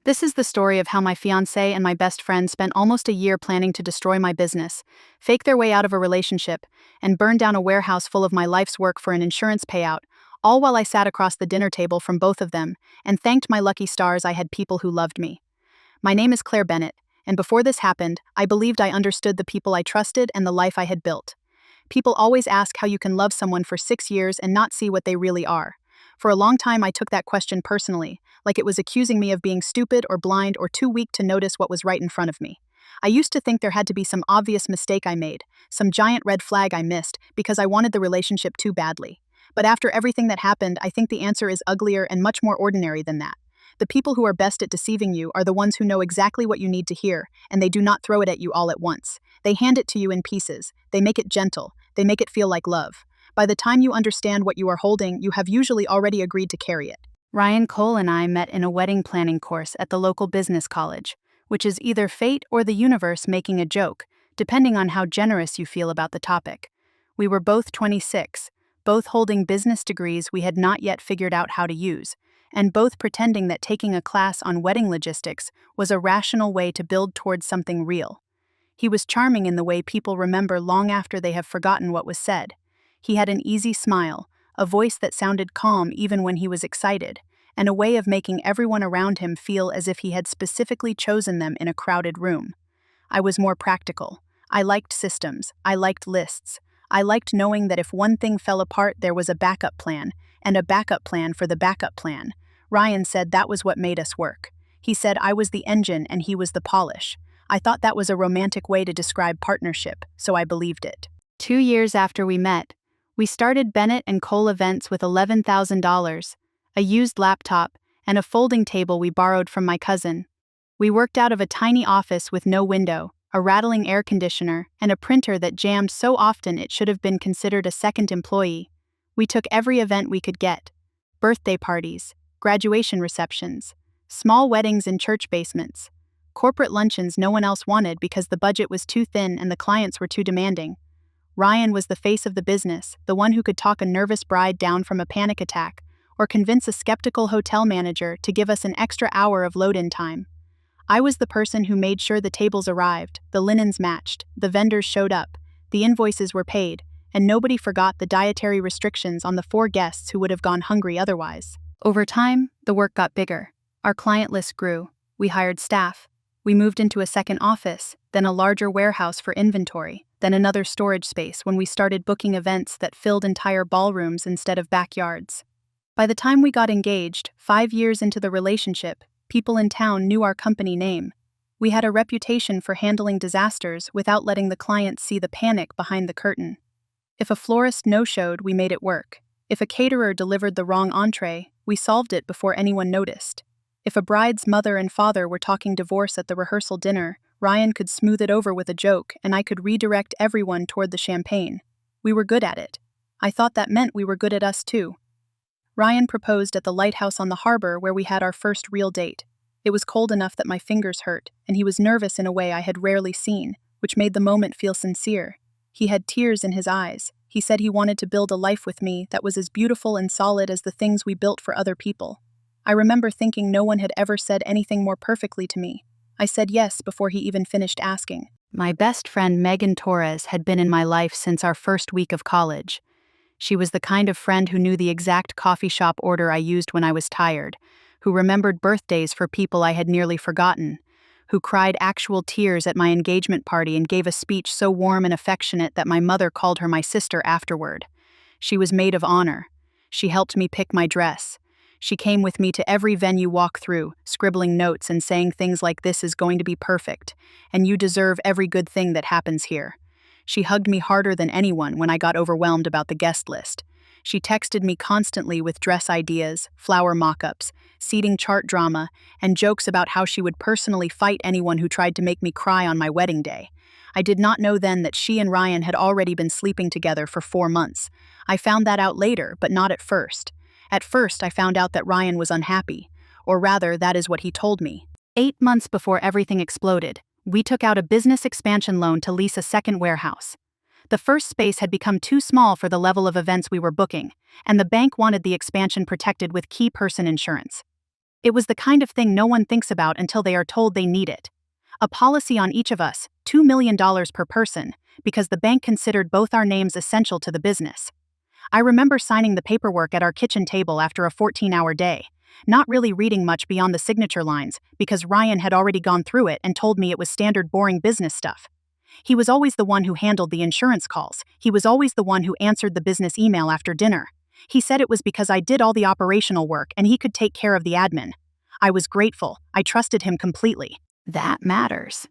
This is the story of how my fiancé and my best friend spent almost a year planning to destroy my business, fake their way out of a relationship, and burn down a warehouse full of my life's work for an insurance payout, all while I sat across the dinner table from both of them and thanked my lucky stars I had people who loved me. My name is Claire Bennett, and before this happened, I believed I understood the people I trusted and the life I had built. People always ask how you can love someone for 6 years and not see what they really are. For a long time, I took that question personally, like it was accusing me of being stupid or blind or too weak to notice what was right in front of me. I used to think there had to be some obvious mistake I made, some giant red flag I missed, because I wanted the relationship too badly. But after everything that happened, I think the answer is uglier and much more ordinary than that. The people who are best at deceiving you are the ones who know exactly what you need to hear, and they do not throw it at you all at once. They hand it to you in pieces. They make it gentle. They make it feel like love. By the time you understand what you are holding, you have usually already agreed to carry it. Ryan Cole and I met in a wedding planning course at the local business college, which is either fate or the universe making a joke, depending on how generous you feel about the topic. We were both 26, both holding business degrees we had not yet figured out how to use, and both pretending that taking a class on wedding logistics was a rational way to build towards something real. He was charming in the way people remember long after they have forgotten what was said. He had an easy smile, a voice that sounded calm even when he was excited, and a way of making everyone around him feel as if he had specifically chosen them in a crowded room. I was more practical. I liked systems. I liked lists. I liked knowing that if one thing fell apart, there was a backup plan, and a backup plan for the backup plan. Ryan said that was what made us work. He said I was the engine and he was the polish. I thought that was a romantic way to describe partnership, so I believed it. 2 years after we met, we started Bennett and Cole Events with $11,000, a used laptop, and a folding table we borrowed from my cousin. We worked out of a tiny office with no window, a rattling air conditioner, and a printer that jammed so often it should have been considered a second employee. We took every event we could get: birthday parties, graduation receptions, small weddings in church basements, corporate luncheons no one else wanted because the budget was too thin and the clients were too demanding. Ryan was the face of the business, the one who could talk a nervous bride down from a panic attack, or convince a skeptical hotel manager to give us an extra hour of load-in time. I was the person who made sure the tables arrived, the linens matched, the vendors showed up, the invoices were paid, and nobody forgot the dietary restrictions on the 4 guests who would have gone hungry otherwise. Over time, the work got bigger. Our client list grew. We hired staff. We moved into a second office, then a larger warehouse for inventory, then another storage space when we started booking events that filled entire ballrooms instead of backyards. By the time we got engaged, 5 years into the relationship, people in town knew our company name. We had a reputation for handling disasters without letting the clients see the panic behind the curtain. If a florist no-showed, we made it work. If a caterer delivered the wrong entree, we solved it before anyone noticed. If a bride's mother and father were talking divorce at the rehearsal dinner, Ryan could smooth it over with a joke and I could redirect everyone toward the champagne. We were good at it. I thought that meant we were good at us too. Ryan proposed at the lighthouse on the harbor where we had our first real date. It was cold enough that my fingers hurt, and he was nervous in a way I had rarely seen, which made the moment feel sincere. He had tears in his eyes. He said he wanted to build a life with me that was as beautiful and solid as the things we built for other people. I remember thinking no one had ever said anything more perfectly to me. I said yes before he even finished asking. My best friend Megan Torres had been in my life since our first week of college. She was the kind of friend who knew the exact coffee shop order I used when I was tired, who remembered birthdays for people I had nearly forgotten, who cried actual tears at my engagement party and gave a speech so warm and affectionate that my mother called her my sister afterward. She was maid of honor. She helped me pick my dress. She came with me to every venue walk through, scribbling notes and saying things like "This is going to be perfect, and you deserve every good thing that happens here." She hugged me harder than anyone when I got overwhelmed about the guest list. She texted me constantly with dress ideas, flower mock-ups, seating chart drama, and jokes about how she would personally fight anyone who tried to make me cry on my wedding day. I did not know then that she and Ryan had already been sleeping together for 4 months. I found that out later, but not at first. At first, I found out that Ryan was unhappy, or rather, that is what he told me. 8 months before everything exploded, we took out a business expansion loan to lease a second warehouse. The first space had become too small for the level of events we were booking, and the bank wanted the expansion protected with key person insurance. It was the kind of thing no one thinks about until they are told they need it. A policy on each of us, $2 million per person, because the bank considered both our names essential to the business. I remember signing the paperwork at our kitchen table after a 14-hour day, not really reading much beyond the signature lines because Ryan had already gone through it and told me it was standard boring business stuff. He was always the one who handled the insurance calls. He was always the one who answered the business email after dinner. He said it was because I did all the operational work and he could take care of the admin. I was grateful. I trusted him completely. That matters.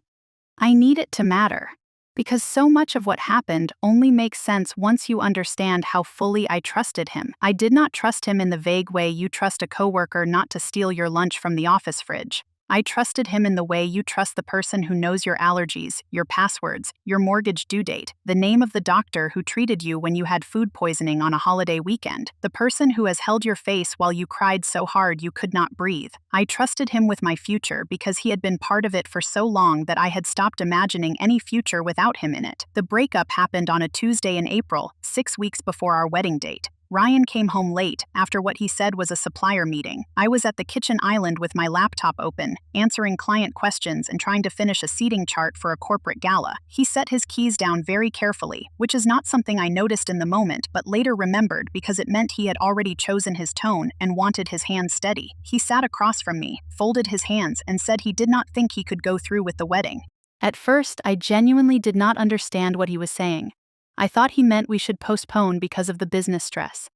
I need it to matter. Because so much of what happened only makes sense once you understand how fully I trusted him. I did not trust him in the vague way you trust a coworker not to steal your lunch from the office fridge. I trusted him in the way you trust the person who knows your allergies, your passwords, your mortgage due date, the name of the doctor who treated you when you had food poisoning on a holiday weekend, the person who has held your face while you cried so hard you could not breathe. I trusted him with my future because he had been part of it for so long that I had stopped imagining any future without him in it. The breakup happened on a Tuesday in April, 6 weeks before our wedding date. Ryan came home late after what he said was a supplier meeting. I was at the kitchen island with my laptop open, answering client questions and trying to finish a seating chart for a corporate gala. He set his keys down very carefully, which is not something I noticed in the moment but later remembered because it meant he had already chosen his tone and wanted his hands steady. He sat across from me, folded his hands, and said he did not think he could go through with the wedding. At first, I genuinely did not understand what he was saying. I thought he meant we should postpone because of the business stress.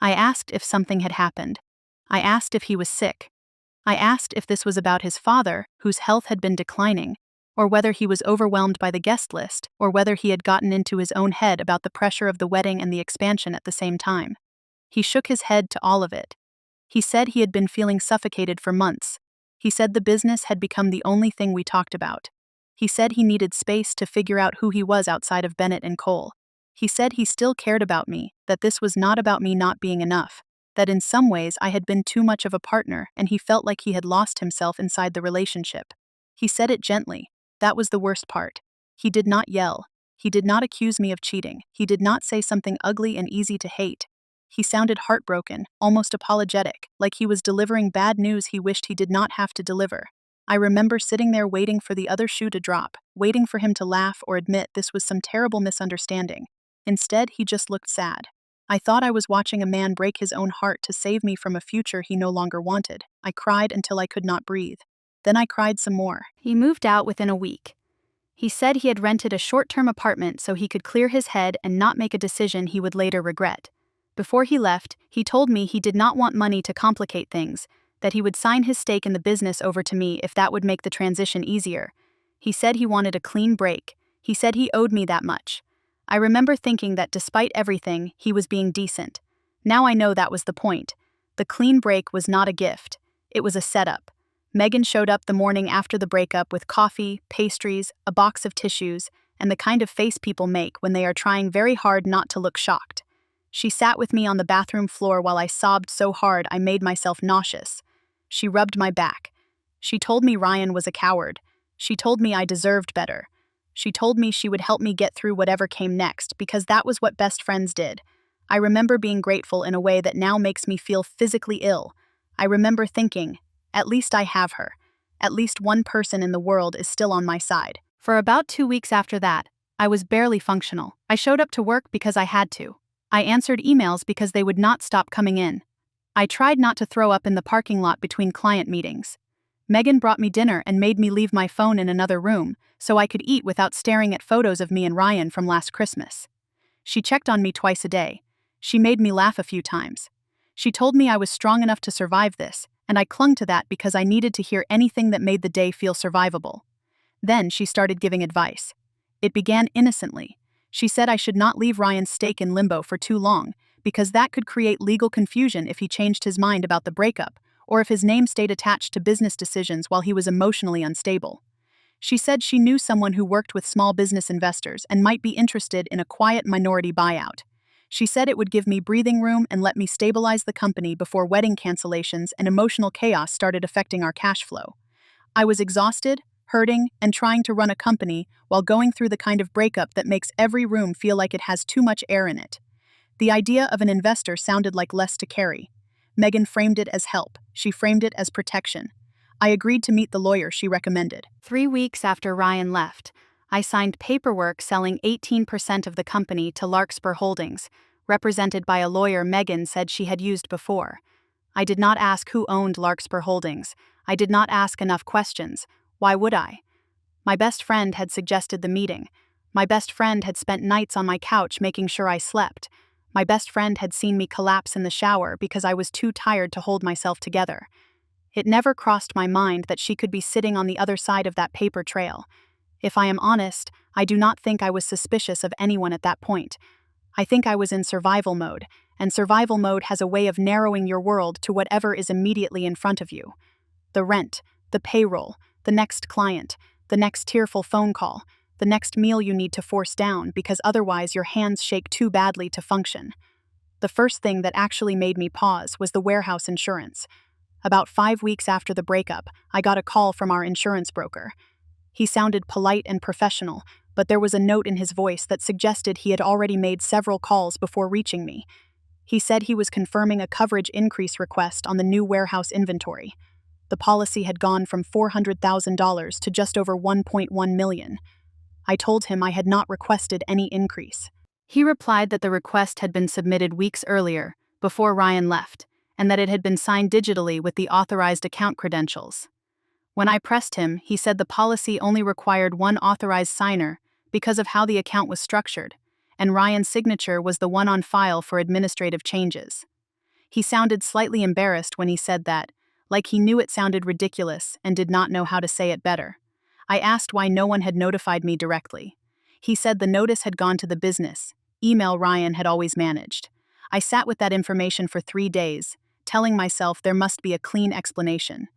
I asked if something had happened. I asked if he was sick. I asked if this was about his father, whose health had been declining, or whether he was overwhelmed by the guest list, or whether he had gotten into his own head about the pressure of the wedding and the expansion at the same time. He shook his head to all of it. He said he had been feeling suffocated for months. He said the business had become the only thing we talked about. He said he needed space to figure out who he was outside of Bennett and Cole. He said he still cared about me, that this was not about me not being enough, that in some ways I had been too much of a partner and he felt like he had lost himself inside the relationship. He said it gently. That was the worst part. He did not yell. He did not accuse me of cheating. He did not say something ugly and easy to hate. He sounded heartbroken, almost apologetic, like he was delivering bad news he wished he did not have to deliver. I remember sitting there waiting for the other shoe to drop, waiting for him to laugh or admit this was some terrible misunderstanding. Instead, he just looked sad. I thought I was watching a man break his own heart to save me from a future he no longer wanted. I cried until I could not breathe. Then I cried some more. He moved out within a week. He said he had rented a short-term apartment so he could clear his head and not make a decision he would later regret. Before he left, he told me he did not want money to complicate things, that he would sign his stake in the business over to me if that would make the transition easier. He said he wanted a clean break. He said he owed me that much. I remember thinking that despite everything, he was being decent. Now I know that was the point. The clean break was not a gift. It was a setup. Megan showed up the morning after the breakup with coffee, pastries, a box of tissues, and the kind of face people make when they are trying very hard not to look shocked. She sat with me on the bathroom floor while I sobbed so hard I made myself nauseous. She rubbed my back. She told me Ryan was a coward. She told me I deserved better. She told me she would help me get through whatever came next because that was what best friends did. I remember being grateful in a way that now makes me feel physically ill. I remember thinking, at least I have her. At least one person in the world is still on my side. For about 2 weeks after that, I was barely functional. I showed up to work because I had to. I answered emails because they would not stop coming in. I tried not to throw up in the parking lot between client meetings. Megan brought me dinner and made me leave my phone in another room so I could eat without staring at photos of me and Ryan from last Christmas. She checked on me twice a day. She made me laugh a few times. She told me I was strong enough to survive this, and I clung to that because I needed to hear anything that made the day feel survivable. Then she started giving advice. It began innocently. She said I should not leave Ryan's stake in limbo for too long because that could create legal confusion if he changed his mind about the breakup, or if his name stayed attached to business decisions while he was emotionally unstable. She said she knew someone who worked with small business investors and might be interested in a quiet minority buyout. She said it would give me breathing room and let me stabilize the company before wedding cancellations and emotional chaos started affecting our cash flow. I was exhausted, hurting, and trying to run a company while going through the kind of breakup that makes every room feel like it has too much air in it. The idea of an investor sounded like less to carry. Megan framed it as help. She framed it as protection. I agreed to meet the lawyer she recommended. 3 weeks after Ryan left, I signed paperwork selling 18% of the company to Larkspur Holdings, represented by a lawyer Megan said she had used before. I did not ask who owned Larkspur Holdings. I did not ask enough questions. Why would I? My best friend had suggested the meeting. My best friend had spent nights on my couch making sure I slept. My best friend had seen me collapse in the shower because I was too tired to hold myself together. It never crossed my mind that she could be sitting on the other side of that paper trail. If I am honest, I do not think I was suspicious of anyone at that point. I think I was in survival mode, and survival mode has a way of narrowing your world to whatever is immediately in front of you. The rent, the payroll, the next client, the next tearful phone call, the next meal you need to force down because otherwise your hands shake too badly to function. The first thing that actually made me pause was the warehouse insurance. About 5 weeks after the breakup, I got a call from our insurance broker. He sounded polite and professional, but there was a note in his voice that suggested he had already made several calls before reaching me. He said he was confirming a coverage increase request on the new warehouse inventory. The policy had gone from $400,000 to just over $1.1 million. I told him I had not requested any increase. He replied that the request had been submitted weeks earlier, before Ryan left, and that it had been signed digitally with the authorized account credentials. When I pressed him, he said the policy only required one authorized signer because of how the account was structured, and Ryan's signature was the one on file for administrative changes. He sounded slightly embarrassed when he said that, like he knew it sounded ridiculous and did not know how to say it better. I asked why no one had notified me directly. He said the notice had gone to the business, email Ryan had always managed. I sat with that information for 3 days, telling myself there must be a clean explanation.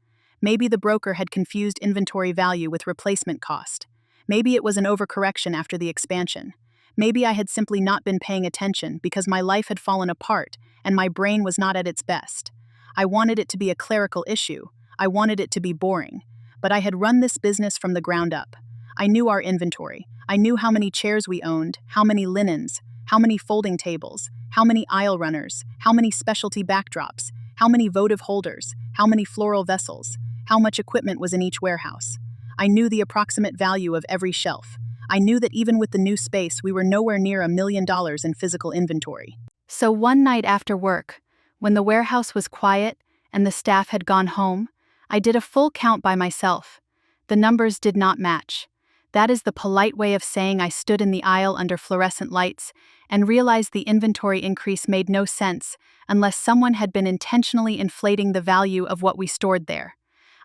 Maybe the broker had confused inventory value with replacement cost. Maybe it was an overcorrection after the expansion. Maybe I had simply not been paying attention because my life had fallen apart and my brain was not at its best. I wanted it to be a clerical issue. I wanted it to be boring. But I had run this business from the ground up. I knew our inventory. I knew how many chairs we owned, how many linens, how many folding tables, how many aisle runners, how many specialty backdrops, how many votive holders, how many floral vessels, how much equipment was in each warehouse. I knew the approximate value of every shelf. I knew that even with the new space, we were nowhere near $1 million in physical inventory. So one night after work, when the warehouse was quiet and the staff had gone home, I did a full count by myself. The numbers did not match. That is the polite way of saying I stood in the aisle under fluorescent lights and realized the inventory increase made no sense unless someone had been intentionally inflating the value of what we stored there.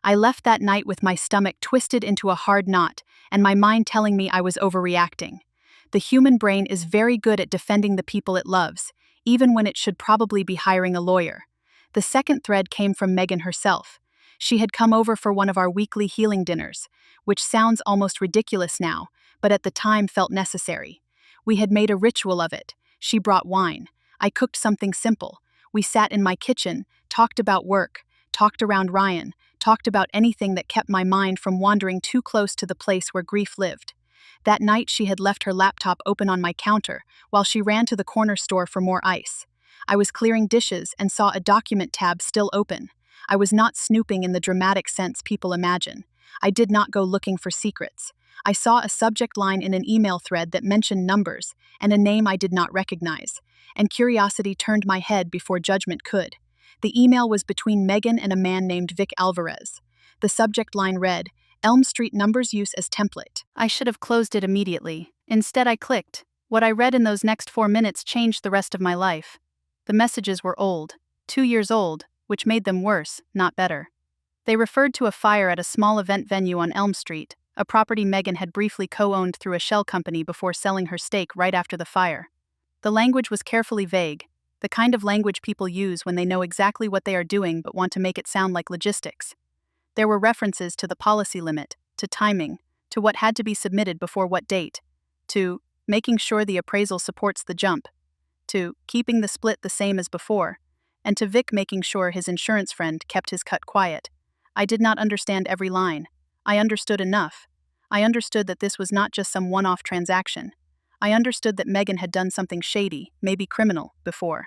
I left that night with my stomach twisted into a hard knot and my mind telling me I was overreacting. The human brain is very good at defending the people it loves, even when it should probably be hiring a lawyer. The second thread came from Megan herself. She had come over for one of our weekly healing dinners, which sounds almost ridiculous now, but at the time felt necessary. We had made a ritual of it. She brought wine. I cooked something simple. We sat in my kitchen, talked about work, talked around Ryan, talked about anything that kept my mind from wandering too close to the place where grief lived. That night she had left her laptop open on my counter while she ran to the corner store for more ice. I was clearing dishes and saw a document tab still open. I was not snooping in the dramatic sense people imagine. I did not go looking for secrets. I saw a subject line in an email thread that mentioned numbers and a name I did not recognize, and curiosity turned my head before judgment could. The email was between Megan and a man named Vic Alvarez. The subject line read, Elm Street numbers use as template. I should have closed it immediately. Instead, I clicked. What I read in those next 4 minutes changed the rest of my life. The messages were old, 2 years old, which made them worse, not better. They referred to a fire at a small event venue on Elm Street, a property Megan had briefly co-owned through a shell company before selling her stake right after the fire. The language was carefully vague, the kind of language people use when they know exactly what they are doing but want to make it sound like logistics. There were references to the policy limit, to timing, to what had to be submitted before what date, to making sure the appraisal supports the jump, to keeping the split the same as before, and to Vic making sure his insurance friend kept his cut quiet. I did not understand every line. I understood enough. I understood that this was not just some one-off transaction. I understood that Megan had done something shady, maybe criminal, before.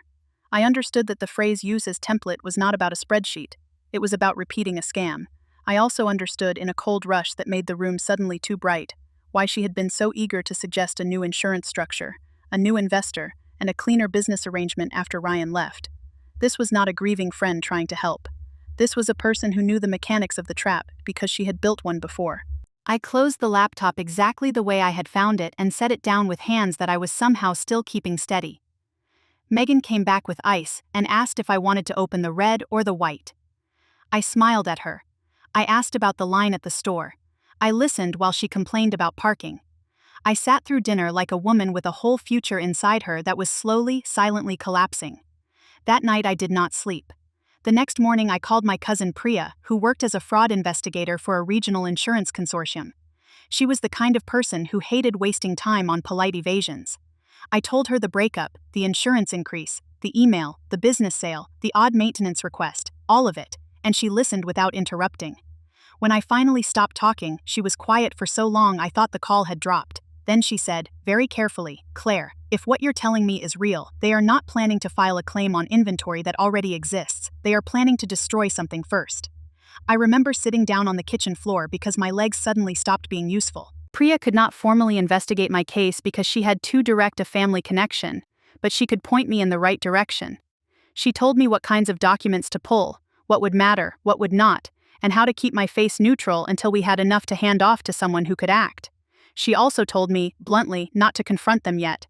I understood that the phrase "use as template" was not about a spreadsheet. It was about repeating a scam. I also understood in a cold rush that made the room suddenly too bright why she had been so eager to suggest a new insurance structure, a new investor, and a cleaner business arrangement after Ryan left. This was not a grieving friend trying to help. This was a person who knew the mechanics of the trap because she had built one before. I closed the laptop exactly the way I had found it and set it down with hands that I was somehow still keeping steady. Megan came back with ice and asked if I wanted to open the red or the white. I smiled at her. I asked about the line at the store. I listened while she complained about parking. I sat through dinner like a woman with a whole future inside her that was slowly, silently collapsing. That night I did not sleep. The next morning I called my cousin Priya, who worked as a fraud investigator for a regional insurance consortium. She was the kind of person who hated wasting time on polite evasions. I told her the breakup, the insurance increase, the email, the business sale, the odd maintenance request, all of it, and she listened without interrupting. When I finally stopped talking, she was quiet for so long I thought the call had dropped. Then she said, very carefully, "Claire, if what you're telling me is real, they are not planning to file a claim on inventory that already exists. They are planning to destroy something first." I remember sitting down on the kitchen floor because my legs suddenly stopped being useful. Priya could not formally investigate my case because she had too direct a family connection, but she could point me in the right direction. She told me what kinds of documents to pull, what would matter, what would not, and how to keep my face neutral until we had enough to hand off to someone who could act. She also told me, bluntly, not to confront them yet.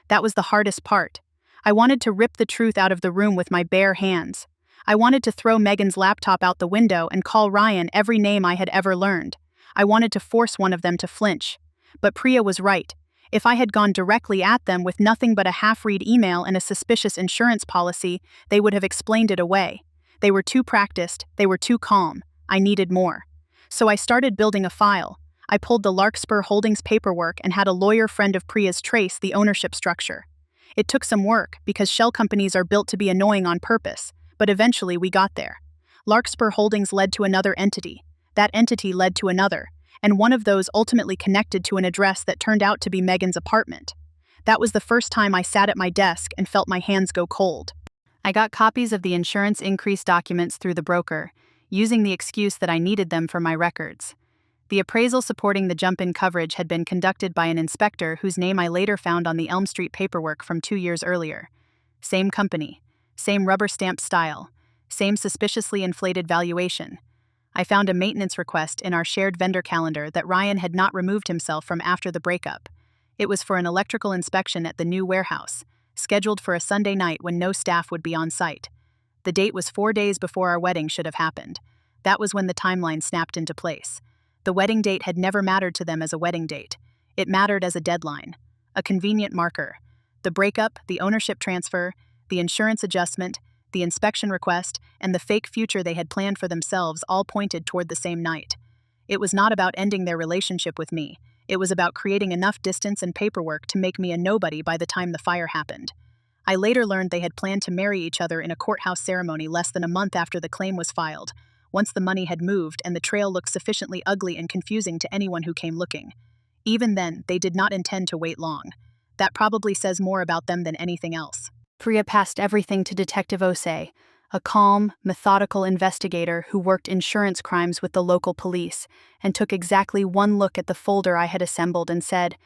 That was the hardest part. I wanted to rip the truth out of the room with my bare hands. I wanted to throw Megan's laptop out the window and call Ryan every name I had ever learned. I wanted to force one of them to flinch. But Priya was right. If I had gone directly at them with nothing but a half-read email and a suspicious insurance policy, they would have explained it away. They were too practiced, they were too calm. I needed more. So I started building a file. I pulled the Larkspur Holdings paperwork and had a lawyer friend of Priya's trace the ownership structure. It took some work because shell companies are built to be annoying on purpose, but eventually we got there. Larkspur Holdings led to another entity. That entity led to another, and one of those ultimately connected to an address that turned out to be Megan's apartment. That was the first time I sat at my desk and felt my hands go cold. I got copies of the insurance increase documents through the broker, using the excuse that I needed them for my records. The appraisal supporting the jump-in coverage had been conducted by an inspector whose name I later found on the Elm Street paperwork from 2 years earlier. Same company, same rubber-stamped style, same suspiciously inflated valuation. I found a maintenance request in our shared vendor calendar that Ryan had not removed himself from after the breakup. It was for an electrical inspection at the new warehouse, scheduled for a Sunday night when no staff would be on site. The date was 4 days before our wedding should have happened. That was when the timeline snapped into place. The wedding date had never mattered to them as a wedding date. It mattered as a deadline, a convenient marker. The breakup, the ownership transfer, the insurance adjustment, the inspection request, and the fake future they had planned for themselves all pointed toward the same night. It was not about ending their relationship with me. It was about creating enough distance and paperwork to make me a nobody by the time the fire happened. I later learned they had planned to marry each other in a courthouse ceremony less than a month after the claim was filed, once the money had moved and the trail looked sufficiently ugly and confusing to anyone who came looking. Even then, they did not intend to wait long. That probably says more about them than anything else. Priya passed everything to Detective Osei, a calm, methodical investigator who worked insurance crimes with the local police, and took exactly one look at the folder I had assembled and said,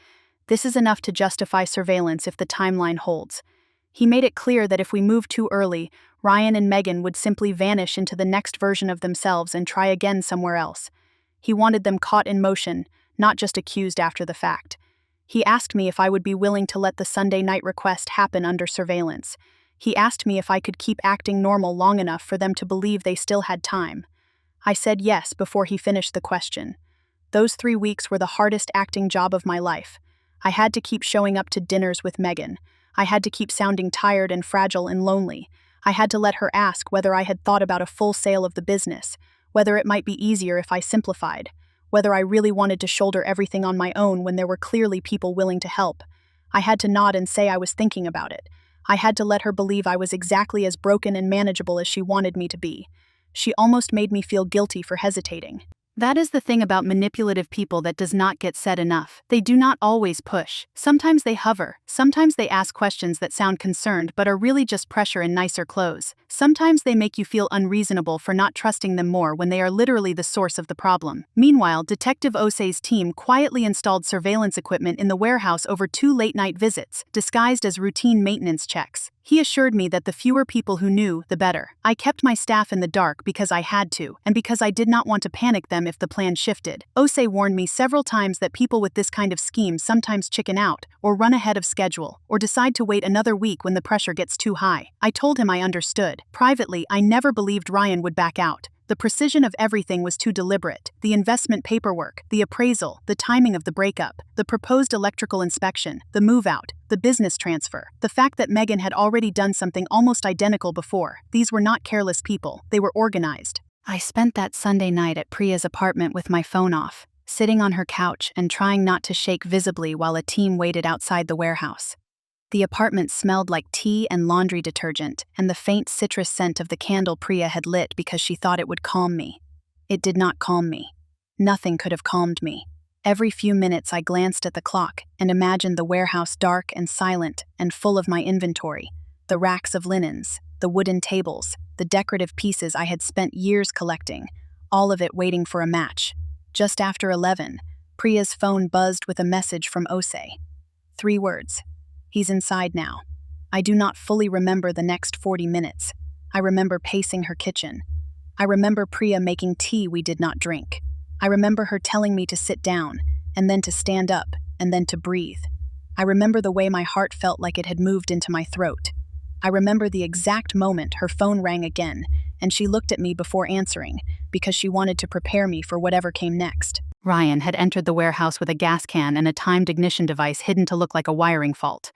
"This is enough to justify surveillance if the timeline holds." He made it clear that if we moved too early, Ryan and Megan would simply vanish into the next version of themselves and try again somewhere else. He wanted them caught in motion, not just accused after the fact. He asked me if I would be willing to let the Sunday night request happen under surveillance. He asked me if I could keep acting normal long enough for them to believe they still had time. I said yes before he finished the question. Those 3 weeks were the hardest acting job of my life. I had to keep showing up to dinners with Megan. I had to keep sounding tired and fragile and lonely. I had to let her ask whether I had thought about a full sale of the business, whether it might be easier if I simplified, whether I really wanted to shoulder everything on my own when there were clearly people willing to help. I had to nod and say I was thinking about it. I had to let her believe I was exactly as broken and manageable as she wanted me to be. She almost made me feel guilty for hesitating. That is the thing about manipulative people that does not get said enough. They do not always push. Sometimes they hover. Sometimes they ask questions that sound concerned but are really just pressure in nicer clothes. Sometimes they make you feel unreasonable for not trusting them more when they are literally the source of the problem. Meanwhile, Detective Osei's team quietly installed surveillance equipment in the warehouse over 2 late-night visits, disguised as routine maintenance checks. He assured me that the fewer people who knew, the better. I kept my staff in the dark because I had to, and because I did not want to panic them if the plan shifted. Osei warned me several times that people with this kind of scheme sometimes chicken out, or run ahead of schedule, or decide to wait another week when the pressure gets too high. I told him I understood. Privately, I never believed Ryan would back out. The precision of everything was too deliberate. The investment paperwork, the appraisal, the timing of the breakup, the proposed electrical inspection, the move-out, the business transfer, the fact that Megan had already done something almost identical before. These were not careless people, they were organized. I spent that Sunday night at Priya's apartment with my phone off, sitting on her couch and trying not to shake visibly while a team waited outside the warehouse. The apartment smelled like tea and laundry detergent, and the faint citrus scent of the candle Priya had lit because she thought it would calm me. It did not calm me. Nothing could have calmed me. Every few minutes I glanced at the clock and imagined the warehouse dark and silent and full of my inventory, the racks of linens, the wooden tables, the decorative pieces I had spent years collecting, all of it waiting for a match. Just after 11, Priya's phone buzzed with a message from Osei. 3 words. He's inside now. I do not fully remember the next 40 minutes. I remember pacing her kitchen. I remember Priya making tea we did not drink. I remember her telling me to sit down, and then to stand up, and then to breathe. I remember the way my heart felt like it had moved into my throat. I remember the exact moment her phone rang again, and she looked at me before answering, because she wanted to prepare me for whatever came next. Ryan had entered the warehouse with a gas can and a timed ignition device hidden to look like a wiring fault.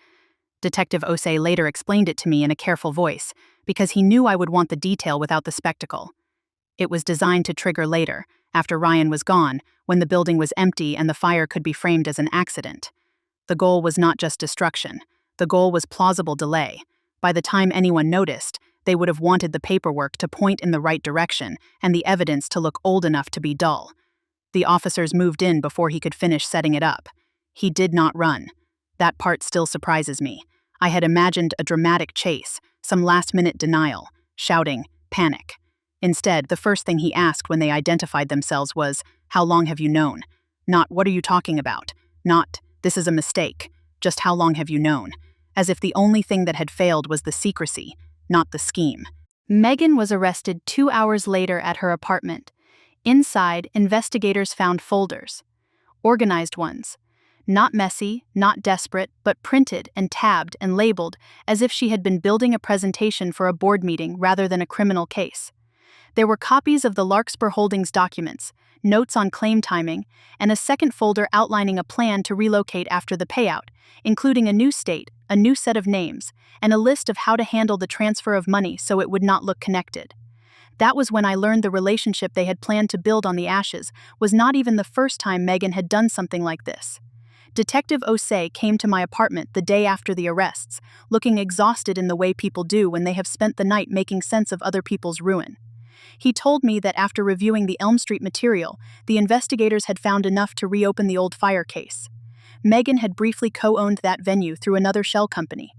Detective Osei later explained it to me in a careful voice, because he knew I would want the detail without the spectacle. It was designed to trigger later, after Ryan was gone, when the building was empty and the fire could be framed as an accident. The goal was not just destruction. The goal was plausible delay. By the time anyone noticed, they would have wanted the paperwork to point in the right direction and the evidence to look old enough to be dull. The officers moved in before he could finish setting it up. He did not run. That part still surprises me. I had imagined a dramatic chase, some last-minute denial, shouting, panic. Instead, the first thing he asked when they identified themselves was, "How long have you known?" Not, "What are you talking about?" Not, "This is a mistake." Just, "How long have you known?" As if the only thing that had failed was the secrecy, not the scheme. Megan was arrested 2 hours later at her apartment. Inside, investigators found folders. Organized ones. Not messy, not desperate, but printed and tabbed and labeled as if she had been building a presentation for a board meeting rather than a criminal case. There were copies of the Larkspur Holdings documents, notes on claim timing, and a second folder outlining a plan to relocate after the payout, including a new state, a new set of names, and a list of how to handle the transfer of money so it would not look connected. That was when I learned the relationship they had planned to build on the ashes was not even the first time Megan had done something like this. Detective Osei came to my apartment the day after the arrests, looking exhausted in the way people do when they have spent the night making sense of other people's ruin. He told me that after reviewing the Elm Street material, the investigators had found enough to reopen the old fire case. Megan had briefly co-owned that venue through another shell company.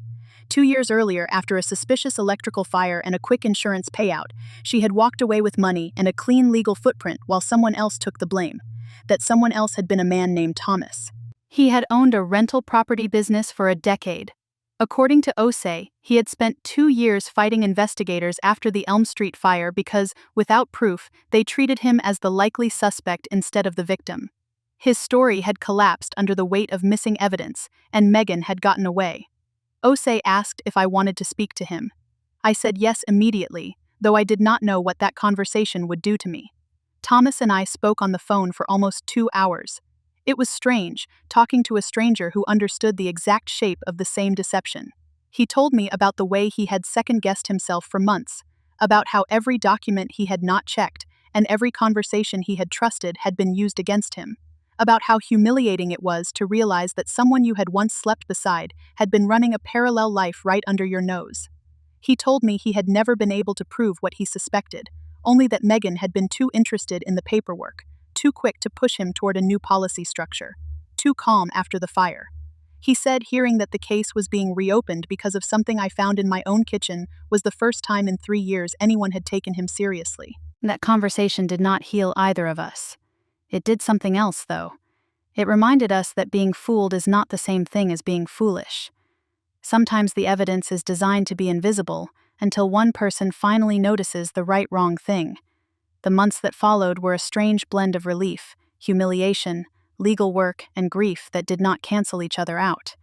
2 years earlier, after a suspicious electrical fire and a quick insurance payout, she had walked away with money and a clean legal footprint while someone else took the blame. That someone else had been a man named Thomas. He had owned a rental property business for a decade. According to Osei, he had spent 2 years fighting investigators after the Elm Street fire because, without proof, they treated him as the likely suspect instead of the victim. His story had collapsed under the weight of missing evidence, and Megan had gotten away. Osei asked if I wanted to speak to him. I said yes immediately, though I did not know what that conversation would do to me. Thomas and I spoke on the phone for almost 2 hours. It was strange, talking to a stranger who understood the exact shape of the same deception. He told me about the way he had second-guessed himself for months, about how every document he had not checked and every conversation he had trusted had been used against him, about how humiliating it was to realize that someone you had once slept beside had been running a parallel life right under your nose. He told me he had never been able to prove what he suspected, only that Megan had been too interested in the paperwork, too quick to push him toward a new policy structure, too calm after the fire. He said hearing that the case was being reopened because of something I found in my own kitchen was the first time in 3 years anyone had taken him seriously. That conversation did not heal either of us. It did something else, though. It reminded us that being fooled is not the same thing as being foolish. Sometimes the evidence is designed to be invisible until one person finally notices the right-wrong thing. The months that followed were a strange blend of relief, humiliation, legal work, and grief that did not cancel each other out.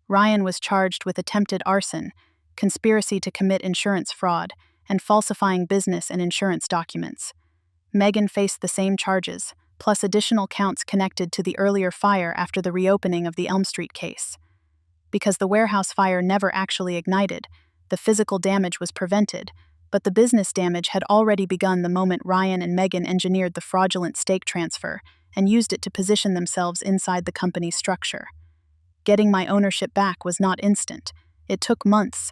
Ryan was charged with attempted arson, conspiracy to commit insurance fraud, and falsifying business and insurance documents. Megan faced the same charges, plus additional counts connected to the earlier fire after the reopening of the Elm Street case. Because the warehouse fire never actually ignited, the physical damage was prevented, but the business damage had already begun the moment Ryan and Megan engineered the fraudulent stake transfer and used it to position themselves inside the company's structure. Getting my ownership back was not instant. It took months.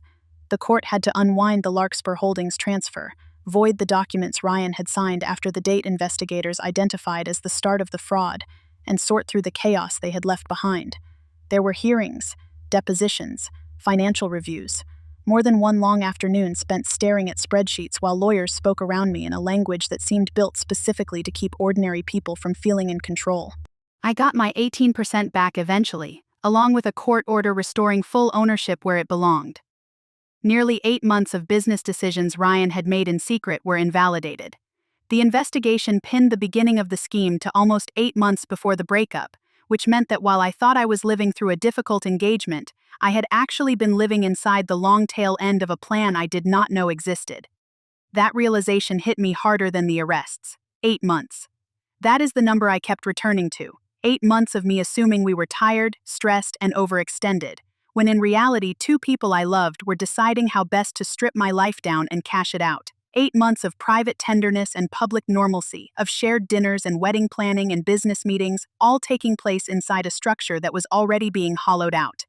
The court had to unwind the Larkspur Holdings transfer, void the documents Ryan had signed after the date investigators identified as the start of the fraud, and sort through the chaos they had left behind. There were hearings, depositions, financial reviews. More than one long afternoon spent staring at spreadsheets while lawyers spoke around me in a language that seemed built specifically to keep ordinary people from feeling in control. I got my 18% back eventually, along with a court order restoring full ownership where it belonged. Nearly 8 months of business decisions Ryan had made in secret were invalidated. The investigation pinned the beginning of the scheme to almost 8 months before the breakup, which meant that while I thought I was living through a difficult engagement, I had actually been living inside the long tail end of a plan I did not know existed. That realization hit me harder than the arrests. 8 months. That is the number I kept returning to. 8 months of me assuming we were tired, stressed, and overextended, when in reality 2 people I loved were deciding how best to strip my life down and cash it out. 8 months of private tenderness and public normalcy, of shared dinners and wedding planning and business meetings, all taking place inside a structure that was already being hollowed out.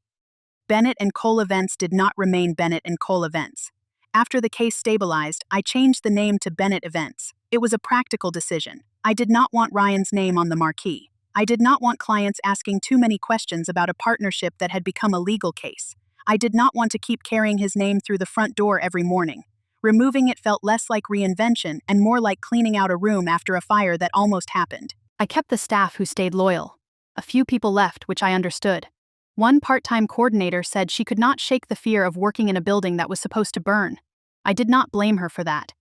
Bennett and Cole Events did not remain Bennett and Cole Events. After the case stabilized, I changed the name to Bennett Events. It was a practical decision. I did not want Ryan's name on the marquee. I did not want clients asking too many questions about a partnership that had become a legal case. I did not want to keep carrying his name through the front door every morning. Removing it felt less like reinvention and more like cleaning out a room after a fire that almost happened. I kept the staff who stayed loyal. A few people left, which I understood. One part-time coordinator said she could not shake the fear of working in a building that was supposed to burn. I did not blame her for that.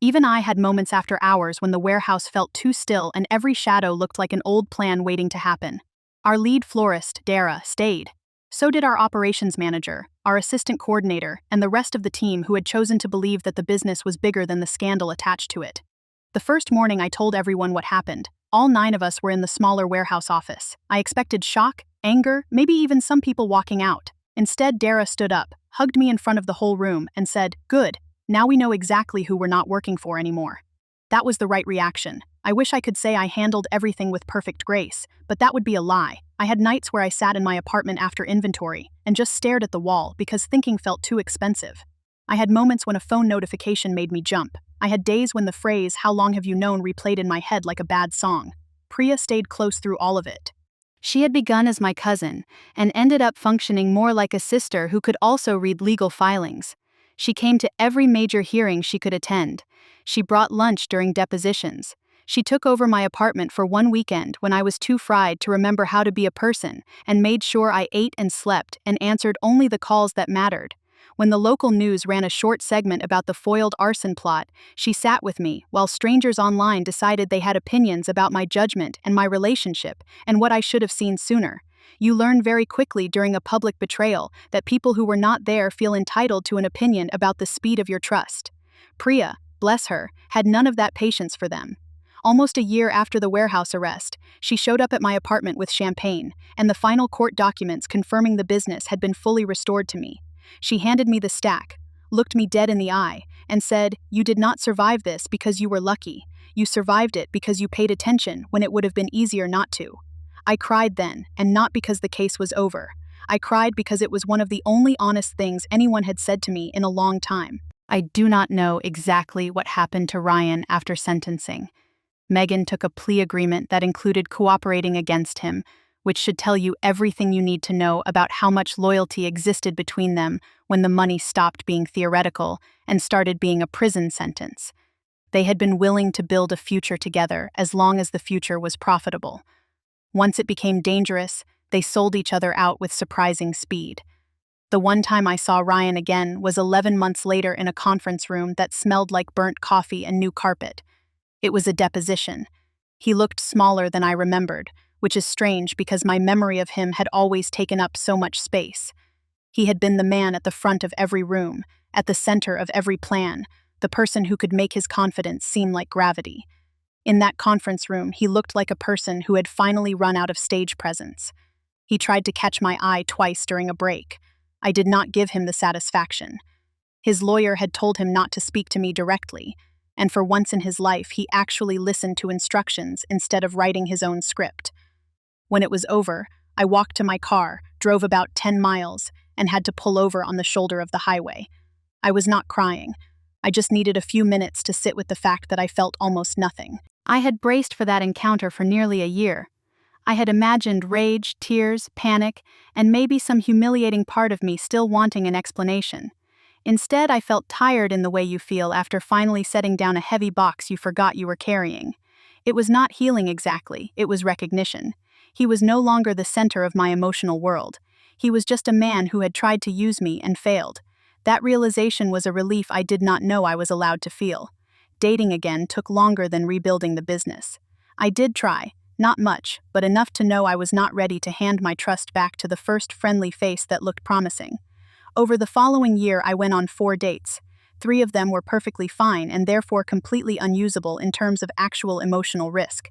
Even I had moments after hours when the warehouse felt too still and every shadow looked like an old plan waiting to happen. Our lead florist, Dara, stayed. So did our operations manager, our assistant coordinator, and the rest of the team who had chosen to believe that the business was bigger than the scandal attached to it. The first morning I told everyone what happened. All 9 of us were in the smaller warehouse office. I expected shock, anger, maybe even some people walking out. Instead, Dara stood up, hugged me in front of the whole room, and said, "Good, now we know exactly who we're not working for anymore." That was the right reaction. I wish I could say I handled everything with perfect grace, but that would be a lie. I had nights where I sat in my apartment after inventory and just stared at the wall because thinking felt too expensive. I had moments when a phone notification made me jump. I had days when the phrase, "How long have you known?" replayed in my head like a bad song. Priya stayed close through all of it. She had begun as my cousin and ended up functioning more like a sister who could also read legal filings. She came to every major hearing she could attend. She brought lunch during depositions. She took over my apartment for one weekend when I was too fried to remember how to be a person and made sure I ate and slept and answered only the calls that mattered. When the local news ran a short segment about the foiled arson plot, she sat with me while strangers online decided they had opinions about my judgment and my relationship and what I should have seen sooner. You learn very quickly during a public betrayal that people who were not there feel entitled to an opinion about the speed of your trust. Priya, bless her, had none of that patience for them. Almost a year after the warehouse arrest, she showed up at my apartment with champagne, and the final court documents confirming the business had been fully restored to me. She handed me the stack, looked me dead in the eye, and said, "You did not survive this because you were lucky. You survived it because you paid attention when it would have been easier not to." I cried then, and not because the case was over. I cried because it was one of the only honest things anyone had said to me in a long time. I do not know exactly what happened to Ryan after sentencing. Megan took a plea agreement that included cooperating against him, which should tell you everything you need to know about how much loyalty existed between them when the money stopped being theoretical and started being a prison sentence. They had been willing to build a future together as long as the future was profitable. Once it became dangerous, they sold each other out with surprising speed. The one time I saw Ryan again was 11 months later in a conference room that smelled like burnt coffee and new carpet. It was a deposition. He looked smaller than I remembered, which is strange because my memory of him had always taken up so much space. He had been the man at the front of every room, at the center of every plan, the person who could make his confidence seem like gravity. In that conference room, he looked like a person who had finally run out of stage presence. He tried to catch my eye twice during a break. I did not give him the satisfaction. His lawyer had told him not to speak to me directly, and for once in his life, he actually listened to instructions instead of writing his own script. When it was over, I walked to my car, drove about 10 miles, and had to pull over on the shoulder of the highway. I was not crying. I just needed a few minutes to sit with the fact that I felt almost nothing. I had braced for that encounter for nearly a year. I had imagined rage, tears, panic, and maybe some humiliating part of me still wanting an explanation. Instead, I felt tired in the way you feel after finally setting down a heavy box you forgot you were carrying. It was not healing exactly, it was recognition. He was no longer the center of my emotional world. He was just a man who had tried to use me and failed. That realization was a relief I did not know I was allowed to feel. Dating again took longer than rebuilding the business. I did try, not much, but enough to know I was not ready to hand my trust back to the first friendly face that looked promising. Over the following year, I went on 4 dates. 3 of them were perfectly fine and therefore completely unusable in terms of actual emotional risk.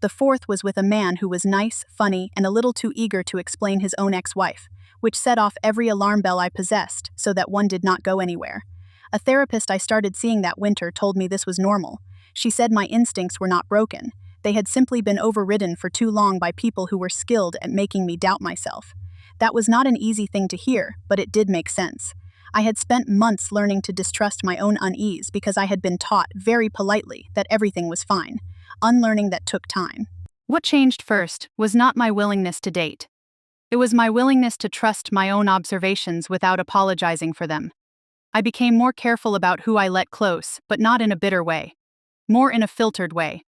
The 4th was with a man who was nice, funny, and a little too eager to explain his own ex-wife, which set off every alarm bell I possessed so that one did not go anywhere. A therapist I started seeing that winter told me this was normal. She said my instincts were not broken. They had simply been overridden for too long by people who were skilled at making me doubt myself. That was not an easy thing to hear, but it did make sense. I had spent months learning to distrust my own unease because I had been taught, very politely, that everything was fine. Unlearning that took time. What changed first was not my willingness to date. It was my willingness to trust my own observations without apologizing for them. I became more careful about who I let close, but not in a bitter way. More in a filtered way.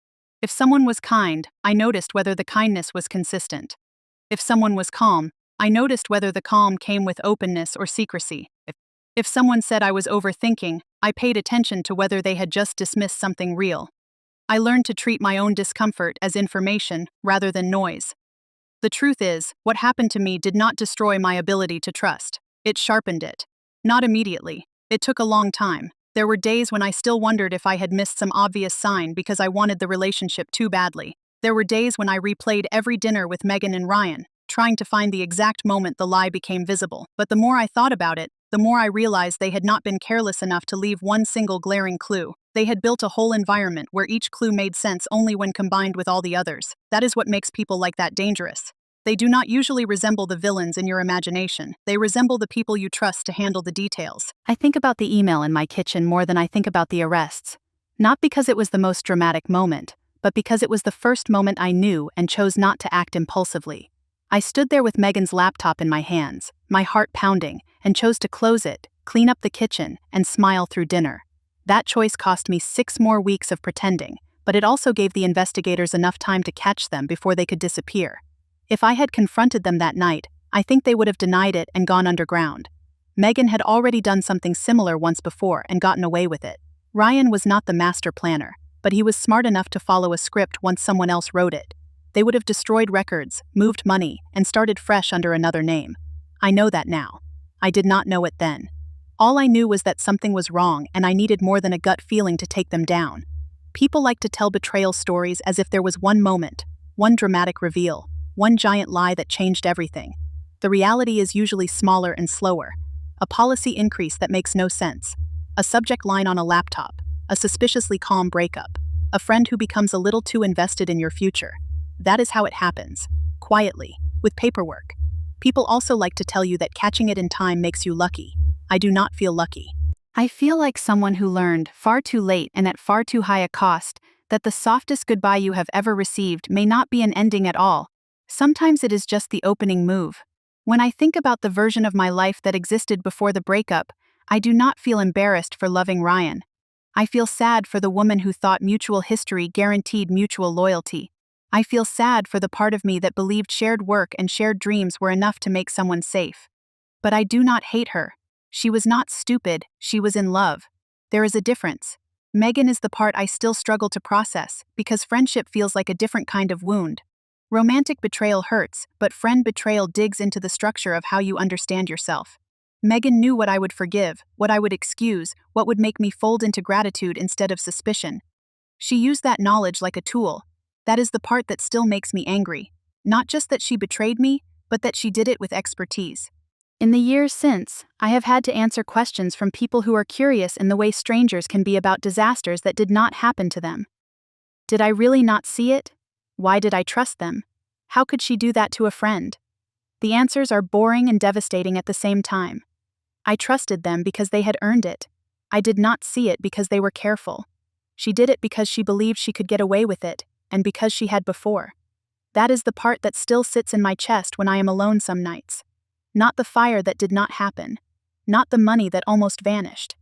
If someone was kind, I noticed whether the kindness was consistent. If someone was calm, I noticed whether the calm came with openness or secrecy. If someone said I was overthinking, I paid attention to whether they had just dismissed something real. I learned to treat my own discomfort as information rather than noise. The truth is, what happened to me did not destroy my ability to trust. It sharpened it. Not immediately. It took a long time. There were days when I still wondered if I had missed some obvious sign because I wanted the relationship too badly. There were days when I replayed every dinner with Megan and Ryan, trying to find the exact moment the lie became visible. But the more I thought about it, the more I realized they had not been careless enough to leave one single glaring clue. They had built a whole environment where each clue made sense only when combined with all the others. That is what makes people like that dangerous. They do not usually resemble the villains in your imagination. They resemble the people you trust to handle the details. I think about the email in my kitchen more than I think about the arrests. Not because it was the most dramatic moment, but because it was the first moment I knew and chose not to act impulsively. I stood there with Megan's laptop in my hands, my heart pounding, and chose to close it, clean up the kitchen, and smile through dinner. That choice cost me 6 more weeks of pretending, but it also gave the investigators enough time to catch them before they could disappear. If I had confronted them that night, I think they would have denied it and gone underground. Megan had already done something similar once before and gotten away with it. Ryan was not the master planner, but he was smart enough to follow a script once someone else wrote it. They would have destroyed records, moved money, and started fresh under another name. I know that now. I did not know it then. All I knew was that something was wrong and I needed more than a gut feeling to take them down. People like to tell betrayal stories as if there was one moment, one dramatic reveal, one giant lie that changed everything. The reality is usually smaller and slower. A policy increase that makes no sense. A subject line on a laptop. A suspiciously calm breakup. A friend who becomes a little too invested in your future. That is how it happens. Quietly. With paperwork. People also like to tell you that catching it in time makes you lucky. I do not feel lucky. I feel like someone who learned, far too late and at far too high a cost, That the softest goodbye you have ever received may not be an ending at all. Sometimes it is just the opening move. When I think about the version of my life that existed before the breakup, I do not feel embarrassed for loving Ryan. I feel sad for the woman who thought mutual history guaranteed mutual loyalty. I feel sad for the part of me that believed shared work and shared dreams were enough to make someone safe. But I do not hate her. She was not stupid, she was in love. There is a difference. Megan is the part I still struggle to process, because friendship feels like a different kind of wound. Romantic betrayal hurts, but friend betrayal digs into the structure of how you understand yourself. Megan knew what I would forgive, what I would excuse, what would make me fold into gratitude instead of suspicion. She used that knowledge like a tool. That is the part that still makes me angry. Not just that she betrayed me, but that she did it with expertise. In the years since, I have had to answer questions from people who are curious in the way strangers can be about disasters that did not happen to them. Did I really not see it? Why did I trust them? How could she do that to a friend? The answers are boring and devastating at the same time. I trusted them because they had earned it. I did not see it because they were careful. She did it because she believed she could get away with it, and because she had before. That is the part that still sits in my chest when I am alone some nights. Not the fire that did not happen. Not the money that almost vanished.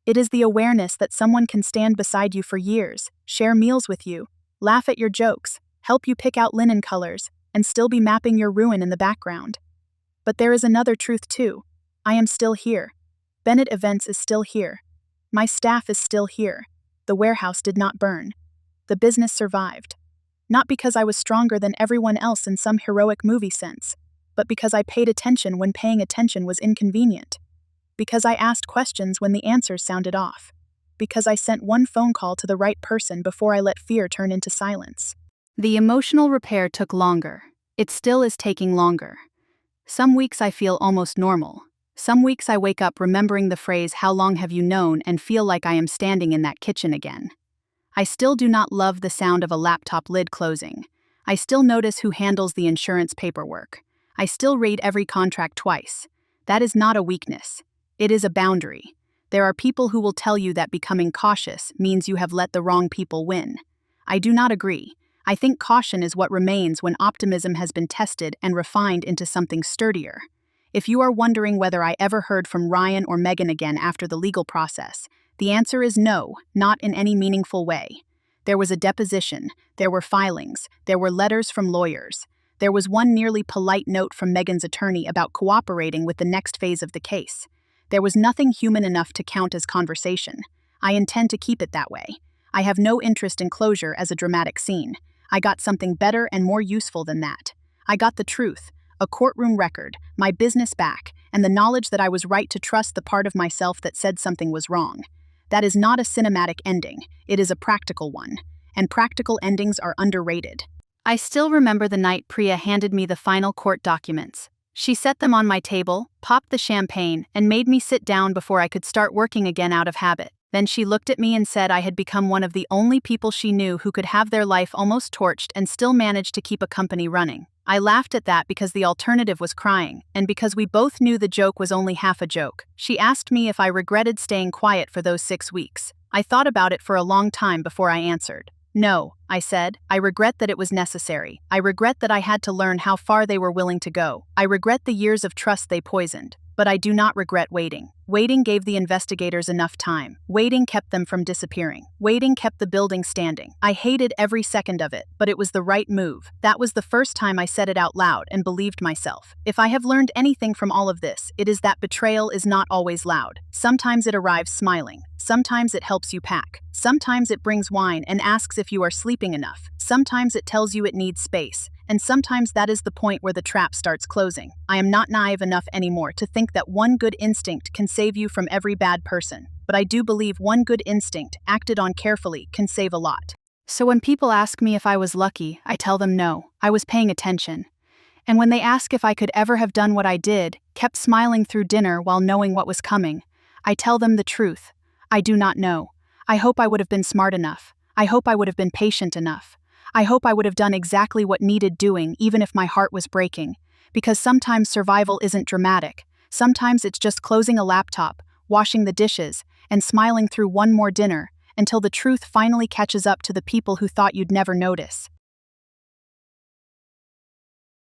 It is the awareness that someone can stand beside you for years, share meals with you, laugh at your jokes, help you pick out linen colors, and still be mapping your ruin in the background. But there is another truth too. I am still here. Bennett Events is still here. My staff is still here. The warehouse did not burn. The business survived. Not because I was stronger than everyone else in some heroic movie sense, but because I paid attention when paying attention was inconvenient. Because I asked questions when the answers sounded off. Because I sent one phone call to the right person before I let fear turn into silence. The emotional repair took longer. It still is taking longer. Some weeks I feel almost normal. Some weeks I wake up remembering the phrase "how long have you known" and feel like I am standing in that kitchen again. I still do not love the sound of a laptop lid closing. I still notice who handles the insurance paperwork. I still read every contract twice. That is not a weakness. It is a boundary. There are people who will tell you that becoming cautious means you have let the wrong people win. I do not agree. I think caution is what remains when optimism has been tested and refined into something sturdier. If you are wondering whether I ever heard from Ryan or Megan again after the legal process, the answer is no, not in any meaningful way. There was a deposition, there were filings, there were letters from lawyers. There was one nearly polite note from Megan's attorney about cooperating with the next phase of the case. There was nothing human enough to count as conversation. I intend to keep it that way. I have no interest in closure as a dramatic scene. I got something better and more useful than that. I got the truth, a courtroom record, my business back, and the knowledge that I was right to trust the part of myself that said something was wrong. That is not a cinematic ending, it is a practical one. And practical endings are underrated. I still remember the night Priya handed me the final court documents. She set them on my table, popped the champagne, and made me sit down before I could start working again out of habit. Then she looked at me and said I had become one of the only people she knew who could have their life almost torched and still manage to keep a company running. I laughed at that because the alternative was crying, and because we both knew the joke was only half a joke. She asked me if I regretted staying quiet for those 6 weeks. I thought about it for a long time before I answered. No, I said. I regret that it was necessary. I regret that I had to learn how far they were willing to go. I regret the years of trust they poisoned. But I do not regret waiting. Waiting gave the investigators enough time. Waiting kept them from disappearing. Waiting kept the building standing. I hated every second of it, but it was the right move. That was the first time I said it out loud and believed myself. If I have learned anything from all of this, it is that betrayal is not always loud. Sometimes it arrives smiling. Sometimes it helps you pack. Sometimes it brings wine and asks if you are sleeping enough. Sometimes it tells you it needs space. And sometimes that is the point where the trap starts closing. I am not naive enough anymore to think that one good instinct can save you from every bad person, but I do believe one good instinct, acted on carefully, can save a lot. So when people ask me if I was lucky, I tell them no, I was paying attention. And when they ask if I could ever have done what I did, kept smiling through dinner while knowing what was coming, I tell them the truth. I do not know. I hope I would have been smart enough. I hope I would have been patient enough. I hope I would have done exactly what needed doing even if my heart was breaking. Because sometimes survival isn't dramatic. Sometimes it's just closing a laptop, washing the dishes, and smiling through one more dinner, until the truth finally catches up to the people who thought you'd never notice.